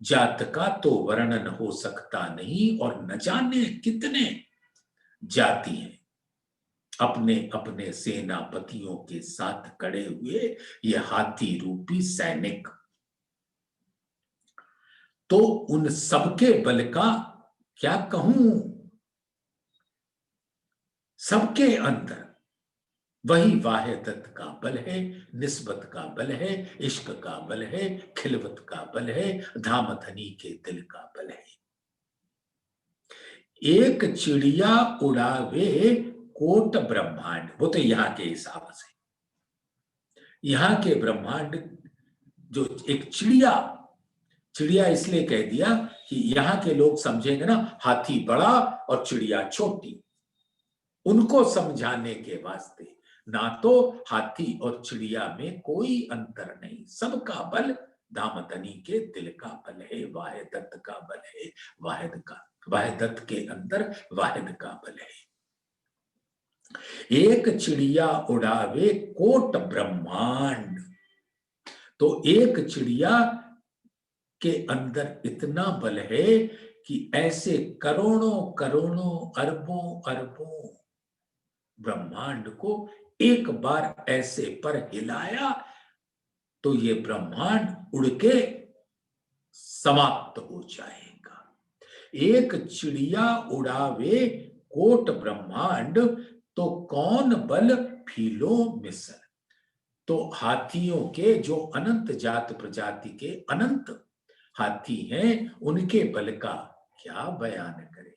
[SPEAKER 1] जात का तो वर्णन हो सकता नहीं, और न जाने कितने जाति हैं अपने अपने सेनापतियों के साथ खड़े हुए ये हाथी रूपी सैनिक। तो उन सबके बल का क्या कहूं, सबके अंदर वही वाहिदत का बल है, निस्बत का बल है, इश्क का बल है, खिलवत का बल है, धामधनी के दिल का बल है। एक चिड़िया उड़ावे कोट ब्रह्मांड, वो तो यहां के हिसाब से, यहां के ब्रह्मांड जो एक चिड़िया, चिड़िया इसलिए कह दिया कि यहां के लोग समझेंगे ना हाथी बड़ा और चिड़िया छोटी, उनको समझाने के वास्ते। ना तो हाथी और चिड़िया में कोई अंतर नहीं, सबका बल दामदनी के दिल का बल है, वाहिदत का बल है, वाहिदत के अंदर वाहिद का बल है। एक चिड़िया उड़ावे कोट ब्रह्मांड, तो एक चिड़िया के अंदर इतना बल है कि ऐसे करोड़ों करोड़ों अरबों अरबों ब्रह्मांड को एक बार ऐसे पर हिलाया तो ये ब्रह्मांड उड़ के समाप्त हो जाएगा। एक चिड़िया उड़ावे कोट ब्रह्मांड, तो कौन बल फीलो मिसल, तो हाथियों के जो अनंत जात प्रजाति के अनंत हाथी हैं उनके बल का क्या बयान करें।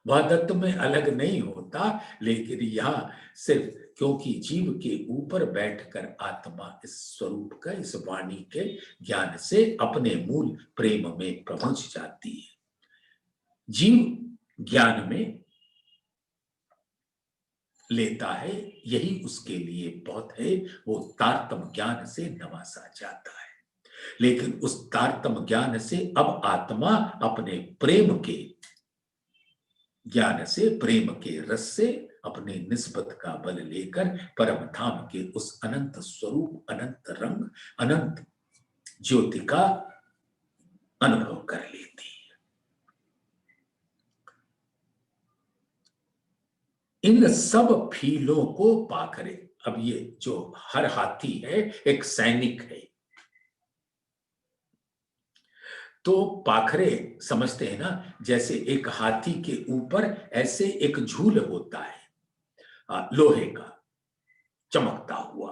[SPEAKER 1] वादत्त में अलग नहीं होता, लेकिन यहां सिर्फ क्योंकि जीव के ऊपर बैठकर आत्मा इस स्वरूप का, इस वाणी के ज्ञान से अपने मूल प्रेम में पहुंच जाती है। जीव ज्ञान में लेता है, यही उसके लिए बहुत है, वो तारतम ज्ञान से नवाजा जाता है। लेकिन उस तारतम ज्ञान से अब आत्मा अपने प्रेम के ज्ञान से, प्रेम के रस से, अपने निस्बत का बल लेकर परम धाम के उस अनंत स्वरूप, अनंत रंग, अनंत ज्योति का अनुभव कर लेती है। इन सब फीलों को पाखरे, अब ये जो हर हाथी है एक सैनिक है, तो पाखरे समझते हैं ना, जैसे एक हाथी के ऊपर ऐसे एक झूल होता है लोहे का चमकता हुआ,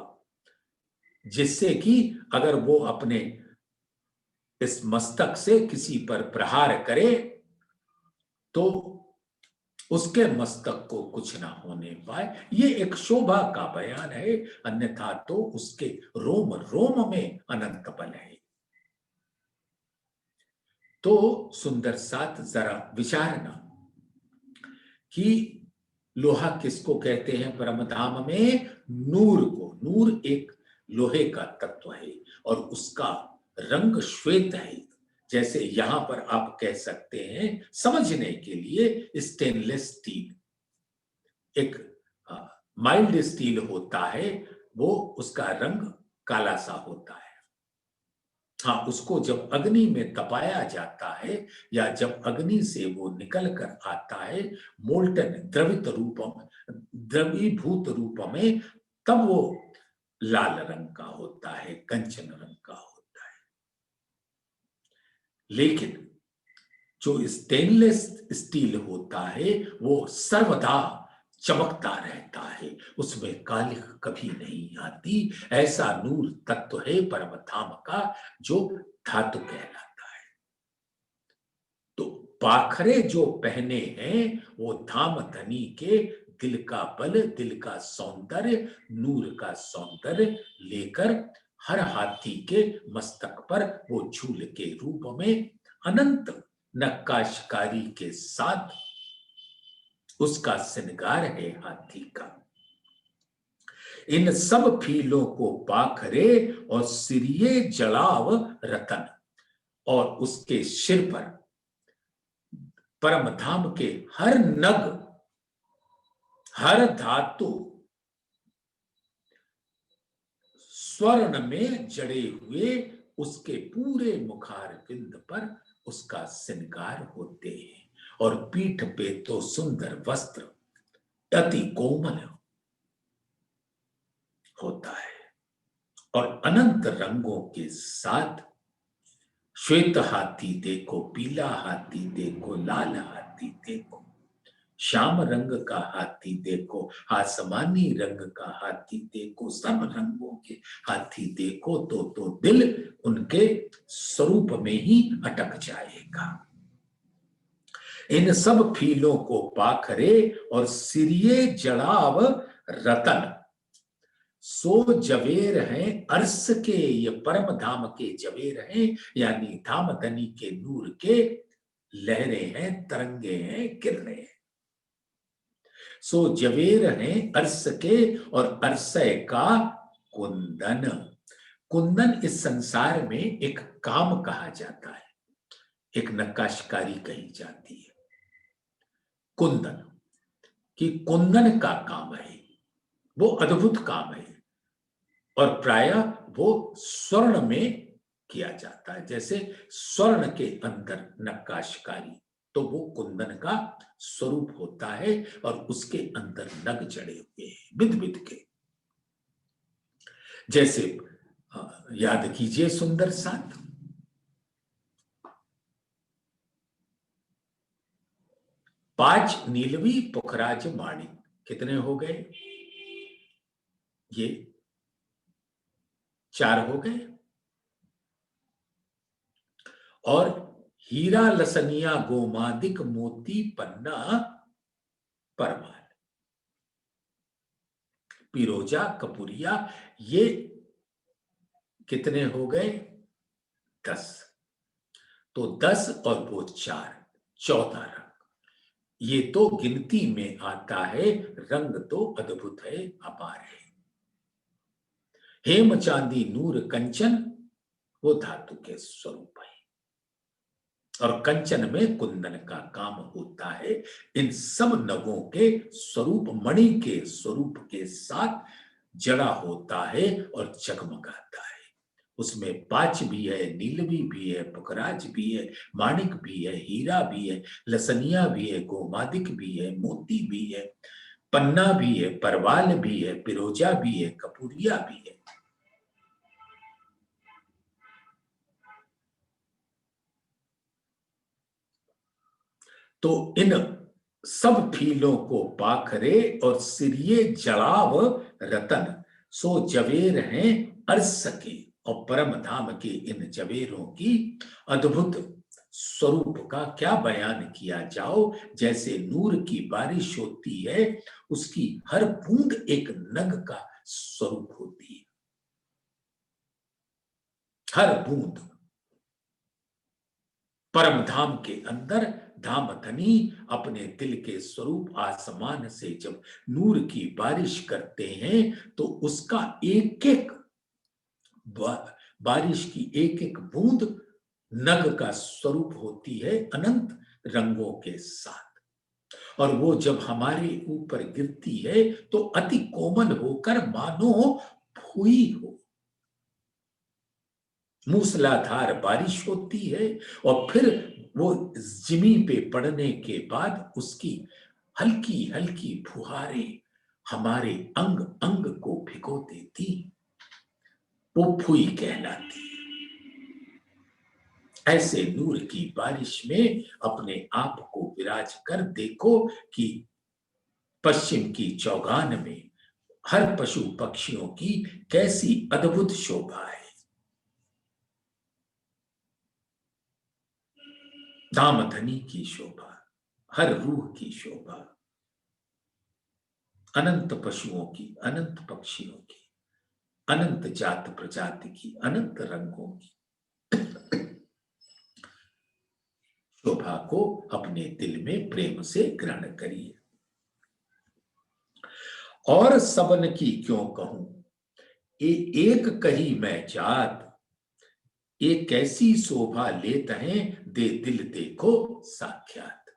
[SPEAKER 1] जिससे कि अगर वो अपने इस मस्तक से किसी पर प्रहार करे तो उसके मस्तक को कुछ ना होने पाए। ये एक शोभा का बयान है, अन्यथा तो उसके रोम रोम में अनंत बल है। तो सुंदर साथ जरा विचारना कि लोहा किसको कहते हैं परम धाम में, नूर को। नूर एक लोहे का तत्व है और उसका रंग श्वेत है। जैसे यहां पर आप कह सकते हैं समझने के लिए स्टेनलेस स्टील, एक माइल्ड स्टील होता है, वो उसका रंग काला सा होता है। हाँ, उसको जब अग्नि में तपाया जाता है या जब अग्नि से वो निकल कर आता है मोल्टन द्रवित रूप में, द्रवीभूत रूप में, तब वो लाल रंग का होता है, कंचन रंग का होता है। लेकिन जो स्टेनलेस स्टील होता है वो सर्वदा चमकता रहता है, उसमें कालिख कभी नहीं आती। ऐसा नूर तत्व है परम धाम का जो धातु कहलाता है। तो पाखरे जो पहने हैं वो धाम धनी के दिल का बल, दिल का सौंदर्य, नूर का सौंदर्य लेकर हर हाथी के मस्तक पर वो झूल के रूप में अनंत नक्काशकारी के साथ उसका श्रृंगार है हाथी का। इन सब फीलों को पाखरे और सिरिये जड़ाव रतन, और उसके सिर पर परम धाम के हर नग, हर धातु स्वर्ण में जड़े हुए उसके पूरे मुखारविंद पर उसका श्रृंगार होते हैं और पीठ पे तो सुंदर वस्त्र अति कोमल होता है और अनंत रंगों के साथ श्वेत हाथी देखो, पीला हाथी देखो, लाल हाथी देखो, श्याम रंग का हाथी देखो, आसमानी रंग का हाथी देखो, सब रंगों के हाथी देखो तो दिल उनके स्वरूप में ही अटक जाएगा। इन सब फीलों को पाखरे और सिरिये जड़ाव रतन, सो जवेर हैं अर्श के, ये परम धाम के जवेर हैं, यानी धाम धनी के नूर के लहरें हैं, तरंगे हैं, किरणें हैं। सो जवेर हैं अर्श के और अरसय का कुंदन। कुंदन इस संसार में एक काम कहा जाता है, एक नक्काशकारी कही जाती है। कुंदन कि कुंदन का काम है, वो अद्भुत काम है और प्रायः वो स्वर्ण में किया जाता है। जैसे स्वर्ण के अंदर नक्काशकारी, तो वो कुंदन का स्वरूप होता है और उसके अंदर नग जड़े हुए हैं विध विध के। जैसे याद कीजिए सुंदर साथ, पांच नीलवी पुखराज माणिक, कितने हो गए? ये 4 हो गए। और हीरा लसनिया गोमादिक मोती पन्ना परमाल, पिरोजा कपूरिया, ये कितने हो गए? 10। तो 10 और वो 4, 14 रंग। ये तो गिनती में आता है, रंग तो अद्भुत है, अपार है। हेम चांदी नूर कंचन, वो धातु के स्वरूप है और कंचन में कुंदन का काम होता है। इन सब नगों के स्वरूप मणि के स्वरूप के साथ जड़ा होता है और जगमगाता है। उसमें पांच भी है, नीलवी भी है, पुखराज भी है, माणिक भी है, हीरा भी है, लसनिया भी है, गोमादिक भी है, मोती भी है, पन्ना भी है, परवाल भी है, पिरोजा भी है, कपूरिया भी है। तो इन सब फीलों को पाखरे और सिरिये जड़ाव रतन, सो जवेर हैं अर्श के और परम धाम के इन जवेरों की अद्भुत स्वरूप का क्या बयान किया जाओ। जैसे नूर की बारिश होती है, उसकी हर बूंद एक नग का स्वरूप होती है, हर बूंद। परम धाम के अंदर धाम धनी अपने दिल के स्वरूप आसमान से जब नूर की बारिश करते हैं तो उसका एक एक बारिश की एक एक बूंद नग का स्वरूप होती है, अनंत रंगों के साथ। और वो जब हमारे ऊपर गिरती है तो अति कोमल होकर मानो फूई हो। मूसलाधार बारिश होती है और फिर वो जमीन पे पड़ने के बाद उसकी हल्की हल्की फुहारें हमारे अंग अंग को भिगो देती, वो फुई कहलाती। ऐसे नूर की बारिश में अपने आप को विराज कर देखो कि पश्चिम की चौगान में हर पशु पक्षियों की कैसी अद्भुत शोभा है। धाम धनी की शोभा, हर रूह की शोभा, अनंत पशुओं की, अनंत पक्षियों की, अनंत जात प्रजाति की, अनंत रंगों की शोभा को अपने दिल में प्रेम से ग्रहण करिए। और सबन की क्यों कहूं, एक कही मैं जात, एक कैसी शोभा लेत हैं, दे दिल देखो साक्षात।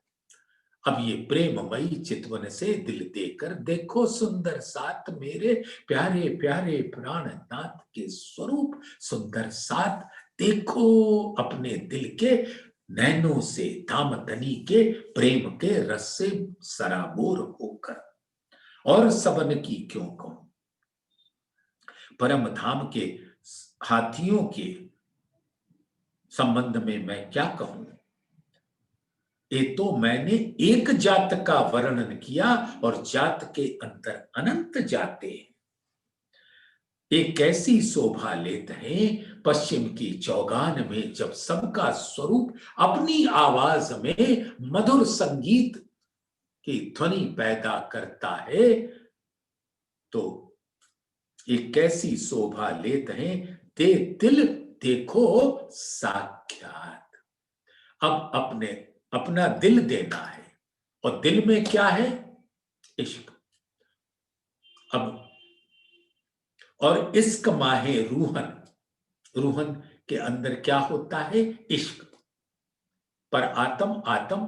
[SPEAKER 1] अब ये प्रेममयी चितवन से दिल देकर देखो सुंदर साथ मेरे प्यारे प्यारे प्राणनाथ के स्वरूप। सुंदर साथ देखो अपने दिल के नैनों से धामधनी के प्रेम के रस से सराबोर होकर। और सबन की क्यों कहूं, परम धाम के हाथियों के संबंध में मैं क्या कहूं। ये तो मैंने एक जात का वर्णन किया और जात के अंदर अनंत जाते हैं। एक कैसी शोभा लेते हैं पश्चिम की चौगान में, जब सबका स्वरूप अपनी आवाज में मधुर संगीत की ध्वनि पैदा करता है। तो एक कैसी शोभा लेते हैं दे दिल देखो साक्षात। अब अपना दिल देना है, और दिल में क्या है, इश्क। अब और इश्क माहे रूहन, रूहन के अंदर क्या होता है, इश्क। पर आत्म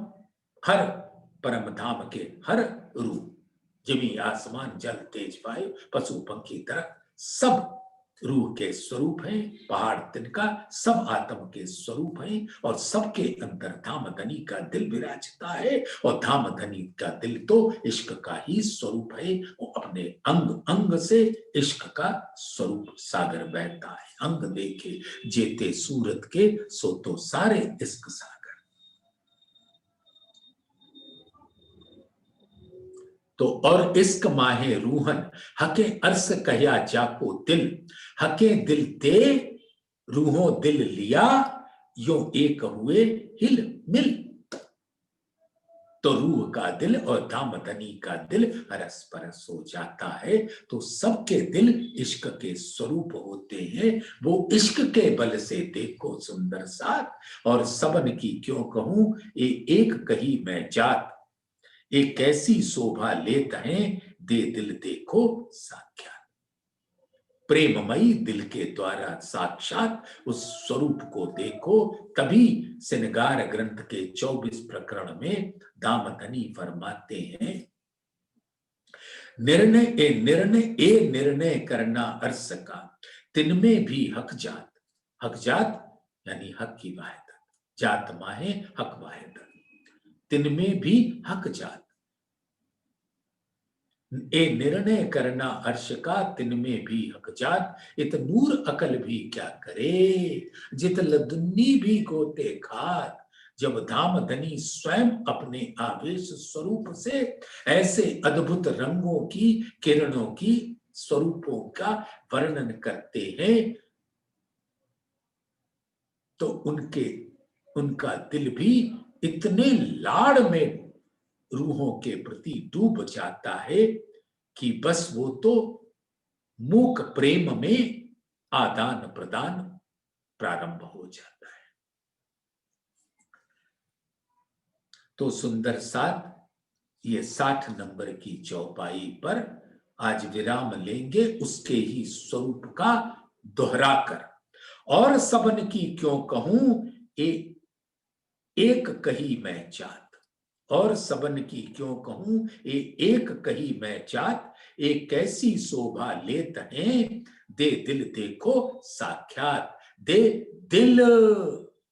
[SPEAKER 1] हर परम धाम के हर रूह, जमी आसमान जल तेज वायु पशु पंखी दरख्त सब रूह के स्वरूप है। पहाड़ तिनका सब आत्म के स्वरूप है, और सबके अंदर धामधनी का दिल विराजता है। और धामधनी का दिल तो इश्क का ही स्वरूप है। वो अपने अंग अंग से इश्क का स्वरूप सागर बहता है। अंग देखे जेते सूरत के सो तो सारे इश्क सागर। तो और इश्क माहे रूहन हके अर्स कहया जाको दिल, हके दिल ते रूहों दिल लिया यो एक हुए हिल मिल। तो रूह का दिल और धामधनी का दिल हरस परस हो जाता है। तो सबके दिल इश्क के स्वरूप होते हैं। वो इश्क के बल से देखो सुंदर साथ, और सबन की क्यों कहूं ये एक कही मैं जात। एक कैसी शोभा लेत हैं दे दिल देखो साक्षात। प्रेममयी दिल के द्वारा साक्षात उस स्वरूप को देखो। तभी श्रृंगार ग्रंथ के 24 प्रकरण में दामधनी फरमाते हैं, निर्णय करना अर्श का तिनमें भी हक जात। हक जात यानी हक की वाहिदत, जात माहे हक वाहिदत, तिनमें भी हक जात। ए निर्णय करना अर्श का तिनमें भी हक जात। इत नूर अकल भी क्या करे जित लदुन्नी भी गोते खात। जब धामधनी स्वयं अपने आवेश स्वरूप से ऐसे अद्भुत रंगों की किरणों की स्वरूपों का वर्णन करते हैं, तो उनका दिल भी इतने लाड़ में रूहों के प्रति डूब जाता है कि बस वो तो मूक प्रेम में आदान प्रदान प्रारंभ हो जाता है। तो सुंदर साथ ये 60 नंबर की चौपाई पर आज विराम लेंगे, उसके ही स्वरूप का दोहराकर। और सबन की क्यों कहूं एक कही मैं जात। और सबन की क्यों कहूं एक कही मैं जात। एक कैसी शोभा लेत हैं दे दिल देखो साक्षात। दे दिल,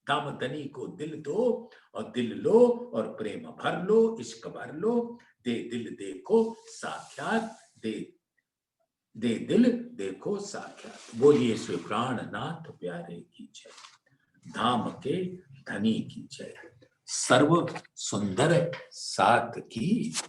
[SPEAKER 1] दामधनी को दिल दो, और दिल लो और प्रेम भर लो, इश्क भर लो। दे दिल देखो साक्षात, दे दिल देखो साक्षात। बोलिए श्री प्राणनाथ प्यारे की जय, धाम के धनी की जय, सर्व सुंदर साथ की